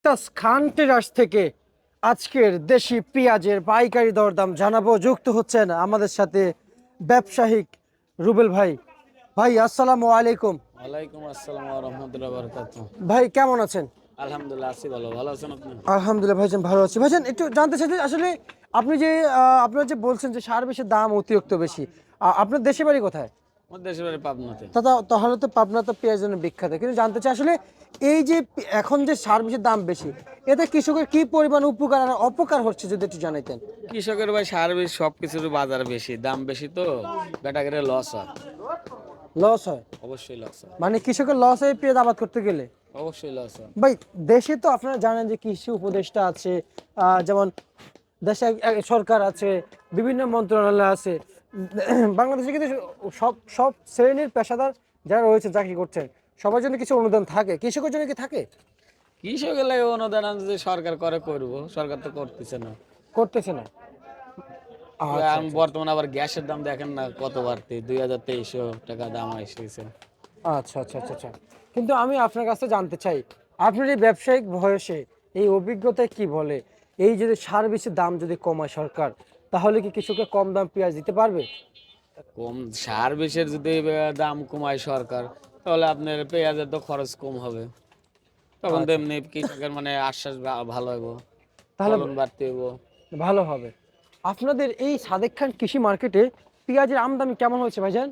খান টেরাস থেকে আজকের দেশি পেঁয়াজের পাইকারি দরদাম জানাবো। যুক্ত হচ্ছেন আমাদের সাথে ব্যবসায়িক রুবেল ভাই। ভাই আসসালামু আলাইকুম। ওয়ালাইকুম আসসালাম ওয়া রাহমাতুল্লাহি ওয়া বারাকাতুহু। ভাই কেমন আছেন? আলহামদুলিল্লাহ আছি ভালো। ভালো আছেন আপনি? আলহামদুলিল্লাহ ভাইজান, ভালো আছি। ভাইজান একটু জানতে চাইতে আসলে আপনি যে আপনারা যে বলছেন যে সার বিষের দাম অতিরিক্ত বেশি, আপনার দেশে বাড়ি কোথায়? আমার দেশের বাড়ি পাবনাতে। তাহলে তো পাবনা তো পেঁয়াজের জন্য বিখ্যাত, কিন্তু জানতে চাই আসলে এই যে এখন যে সার বিষের দাম বেশি, এতে কৃষকের কি পরিমাণ উপকার আর অপকার হচ্ছে যদি একটু জানাইতেন। কৃষকের ভাই সার বিষ সবকিছুর বাজার বেশি, দাম বেশি তো বেটা করে লস হয়। লস হয়? অবশ্যই লস হয়। মানে কৃষকের লস হয় পেঁয়াজ আবাদ করতে গেলে? অবশ্যই লস হয়। ভাই দেশে তো আপনারা জানেন যে কৃষি উপদেষ্টা আছে, যেমন দেশে সরকার আছে, বিভিন্ন মন্ত্রণালয় আছে। বাংলাদেশে কিন্তু সব সব শ্রেণীর পেশাদার যারা রয়েছে চাকরি করছেন সবার জন্য কিছু অনুদান থাকে, কৃষকের জন্য কি থাকে? কৃষকের লাগে অনুদান যদি সরকার করে করবো, সরকার তো করতেছে না। করতেছে না? আচ্ছা আচ্ছা বর্তমানে আবার গ্যাসের দাম দেখেন না কত বাড়তি, 2300 টাকা দাম এসেছে। আচ্ছা আচ্ছা আচ্ছা আচ্ছা। কিন্তু আমি আপনার কাছে জানতে চাই, আপনার এই ব্যবসায়িক বয়সে এই অভিজ্ঞতায় কি বলে, এই যদি সার বিষের দাম যদি কমায় সরকার, তাহলে কি কৃষককে কম দাম পেঁয়াজ দিতে পারবে? কম সার বিষের যদি দাম কমায় সরকার, তাহলে আপনার পেঁয়াজের তো খরচ কম হবে। তখন তো আচ্ছা, এমনি কৃষকের মানে আশ্বাস ভালো হইব, তাহলে ফলন বাড়তে হইব। ভালো হবে। আপনাদের এই সাদেক খান কৃষি মার্কেটে পেঁয়াজের আমদানি কেমন হয়েছে ভাইজান?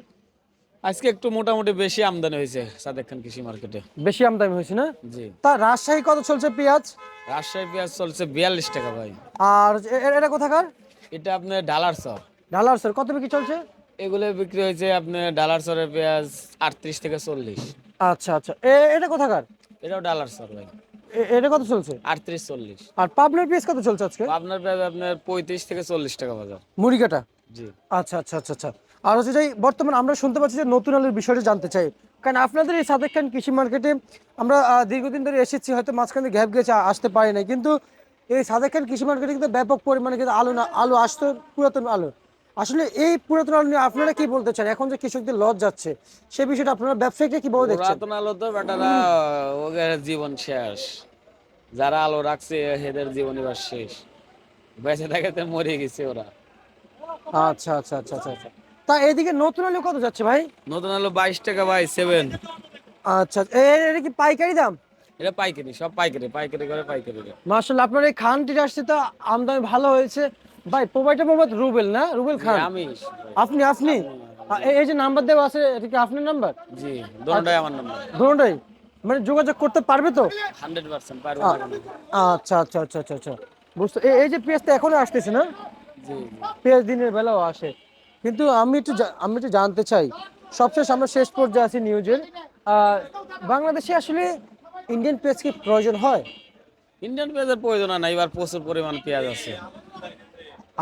আজকে একটু মোটামুটি বেশি আমদানি হয়েছে সাদেক খান কৃষি মার্কেটে। বেশি আমদানি হয়েছে না? জি। তা রাজশাহী কত চলছে পেঁয়াজ? রাজশাহী পেঁয়াজ চলছে 42 টাকা ভাই। আর এটা কোথাকার? এটা আপনার ডালার চর। ডালার স্যার কত বিক্রি চলছে? এগুলো বিক্রি হয়েছে আপনার ডালার চরের পেঁয়াজ 38 থেকে 40। আচ্ছা আচ্ছা, এটা কোথাকার? এটাও ডালার চর ভাই। এটা কত চলছে? 38-40। আর পাবনার পেঁয়াজ কত চলছে আজকে? আপনার পেঁয়াজ আপনার 35 থেকে 40 টাকা বাজার। মুড়িকাটা? জি। আচ্ছা আচ্ছা আচ্ছা আচ্ছা। আর হচ্ছে যে বর্তমান আমরা শুনতে পাচ্ছি যে নতুন আলুর বিষয়টা জানতে চাই, কারণ আপনাদের এই সাদেক খান কৃষি মার্কেটে আমরা দীর্ঘদিন ধরে এসেছি, হয়তো মাঝখানে গ্যাপ গেছে, আসতে পারি না, কিন্তু এই সাদেক খান কৃষি মার্কেটে কিন্তু ব্যাপক পরিমাণে কিন্তু আলু আসতো, পুরাতন আলু। আসলে এই পুরাতন আলু নিয়ে আপনারা কি বলতে চান? এখন যে কৃষকদের লস যাচ্ছে সেই বিষয়টা আপনারা ব্যবসায়িকরা কিভাবে দেখছেন? পুরাতন আলো তো বেটারা ওদের জীবন শেষ। যারা আলো রাখছে এদের জীবন এবার শেষ। বেঁচে থাকাতে মরে গেছে ওরা। আচ্ছা আচ্ছা আচ্ছা আচ্ছা আচ্ছা। তা এদিকে নতুন আলু কত যাচ্ছে ভাই? নতুন আলো 22 টাকা ভাই, 7। আচ্ছা, এটা কি পাইকারি দাম? এটা পাইকারি, সব পাইকারি, পাইকারি করে পাইকারি করে। মাশাআল্লাহ, আপনার এই খান টিরাসে তো আমদানি ভালো হয়েছে। ভাই প্রোভাইডার মোহাম্মদ রুবেল না? রুবেল জি খান? আমি। আপনি আপনি এই যে নাম্বার দেওয়া আছে, এটা কি আপনার নাম্বার? জি, দোনোটাই আমার নাম্বার। দুটোই? মানে যোগাযোগ করতে পারবে তো? 100% পারবো আ- না কেন? আচ্ছা আচ্ছা আচ্ছা আচ্ছা আচ্ছা, বুঝতে এই যে পেঁয়াজটা এখনো আসতেছে না? জি জি। পেঁয়াজ দিনের বেলাও আসে, কিন্তু আমি একটু জানতে চাই, সবশেষ আমরা শেষ পর্যায়ে আছি নিউজের। আহ, বাংলাদেশে আসলে ইন্ডিয়ান পেঁয়াজ কি প্রয়োজন হয়? ইন্ডিয়ান পেঁয়াজের প্রয়োজন নাই, এবার প্রচুর পরিমাণ পেঁয়াজ আছে।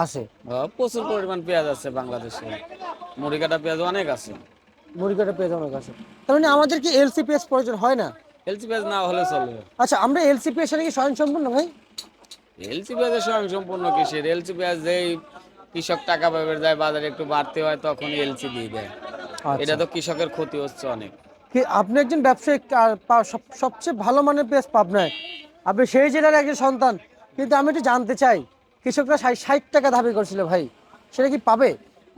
আছে? প্রচুর পরিমাণ পেঁয়াজ আছে বাংলাদেশে। মুড়ি কাটা পেঁয়াজ অনেক আছে। মুড়িকাটা পেঁয়াজ আমার কাছে, তার মানে আমাদের কি এলসি পেঁয়াজ প্রয়োজন হয় না? এলসি পেঁয়াজ না হলে চলবে। আচ্ছা, আমরা এলসি পেঁয়াজ কি স্বয়ংসম্পূর্ণ ভাই? এলসি পেঁয়াজের স্বয়ংসম্পূর্ণ কিসের? এলসি পেঁয়াজ যেই কৃষক টাকা পাবে যায় বাজারে একটু বাড়তে হয় তখন এলসি দিয়ে দেয়। এটা আচ্ছা, তো কৃষকের ক্ষতি হচ্ছে অনেক। কি আপনি একজন ব্যবসায়িক, আর সবচেয়ে ভালো মানের পেঁয়াজ পাবনায়, আপনি সেই জেলার একজন সন্তান, কিন্তু আমি একটু জানতে চাই, কৃষকরা 60 টাকা দাবি করছিল ভাই, সেটা কি পাবে?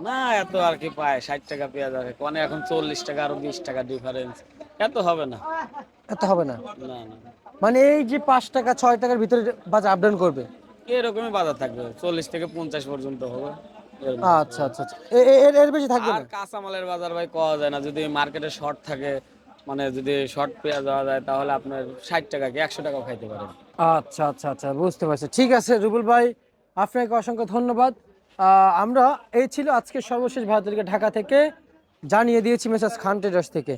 না এত আর কি পায়? 60 টাকা পেঁয়াজ আছে মানে এখন 40 টাকা, আরো 20 টাকা ডিফারেন্স। এত হবে না। এত হবে না? না না, মানে এই যে 5 টাকা 6 টাকার ভিতরে বাজার আপডাউন করবে? এরকমই বাজার থাকবে, 40 থেকে 50 পর্যন্ত হবে। এর আচ্ছা মধ্যে। আচ্ছা আচ্ছা, এর বেশি থাকবে আর না? কাঁচামালের বাজার ভাই পাওয়া যায় না, যদি মার্কেটে শর্ট থাকে, মানে যদি শর্ট পেঁয়াজ দেওয়া যায় তাহলে আপনার 60 টাকা কি 100 টাকাও খাইতে পারেন। আচ্ছা আচ্ছা আচ্ছা, বুঝতে পারছি। ঠিক আছে রুবেল ভাই, আপনাকে অসংখ্য ধন্যবাদ। আমরা এই ছিল আজকে সর্বশেষ ভারতের ঢাকা থেকে জানিয়ে দিয়েছি মেসাজ খান ট্রেডার্স থেকে।